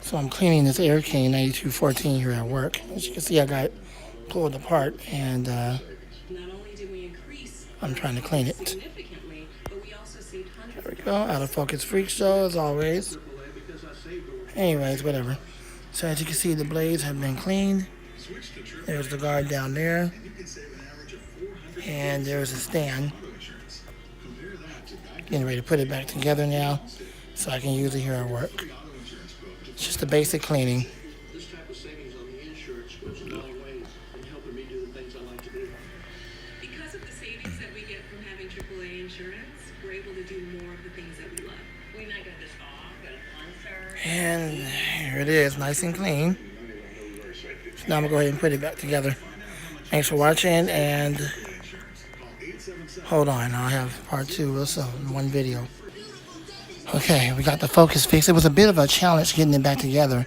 So I'm cleaning this Air King 9214 here at work. As you can see, I got it pulled apart, and I'm trying to clean it. There we go. Out of focus freak show as always. Anyways, whatever. So as you can see, the blades have been cleaned. There's the guard down there. And there's a stand. Getting ready to put it back together now so I can use it here at work. It's just a basic cleaning. Because of the savings that we get from having AAA insurance, we're able to do more of the things that we love. We might go to the spa, go to concert. And here it is, nice and clean. So now I'm going to go ahead and put it back together. Thanks for watching, and hold on, I'll have part 2 also in one video. Okay, we got the focus fixed. It was a bit of a challenge getting it back together,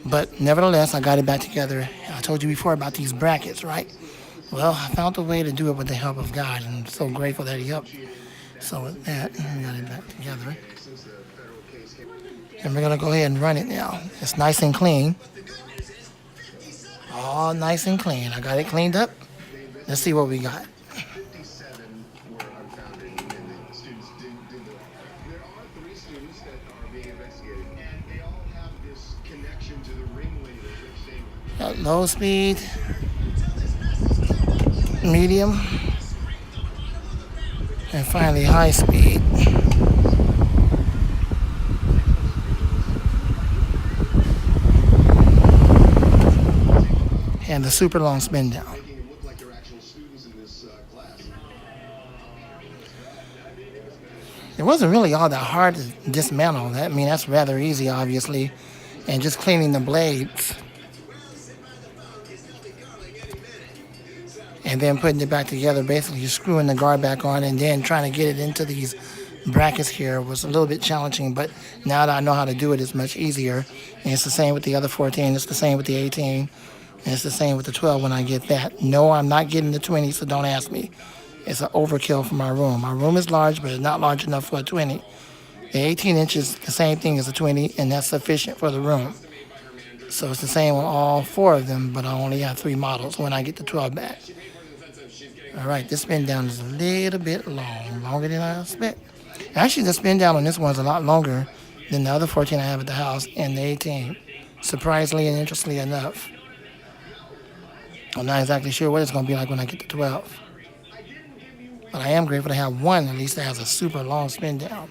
but nevertheless, I got it back together. I told you before about these brackets, right? Well, I found a way to do it with the help of God, and I'm so grateful that He helped. So with that, we got it back together. And we're going to go ahead and run it now. It's nice and clean. All nice and clean. I got it cleaned up. Let's see what we got. Got low speed, medium, and finally high speed. And the super long spin down. It wasn't really all that hard to dismantle that. I mean, that's rather easy, obviously. And just cleaning the blades. And then putting it back together, basically screwing the guard back on and then trying to get it into these brackets here was a little bit challenging, but now that I know how to do it, it's much easier. And it's the same with the other 14, it's the same with the 18, and it's the same with the 12 when I get that. No, I'm not getting the 20, so don't ask me. It's an overkill for my room. My room is large, but it's not large enough for a 20. The 18 inches, the same thing as a 20, and that's sufficient for the room. So it's the same on all 4 of them, but I only have 3 models when I get the 12 back. All right, this spin down is a little bit long, longer than I expect. Actually, the spin down on this one is a lot longer than the other 14 I have at the house and the 18, surprisingly and interestingly enough. I'm not exactly sure what it's going to be like when I get to 12. But I am grateful to have one, at least, that has a super long spin down.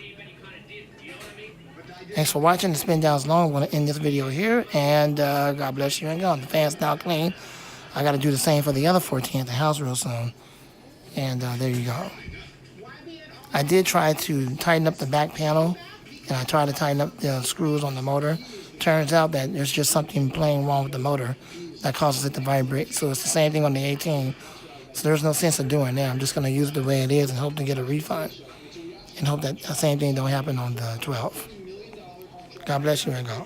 Thanks for watching. The spin down is long. I'm going to end this video here, and God bless you and go. The fan's now clean. I got to do the same for the other 14 at the house real soon. And there you go. I did try to tighten up the back panel, and I tried to tighten up the screws on the motor. Turns out that there's just something plain wrong with the motor that causes it to vibrate. So it's the same thing on the 18. So there's no sense of doing that. I'm just going to use it the way it is and hope to get a refund. And hope that the same thing don't happen on the 12. God bless you and go.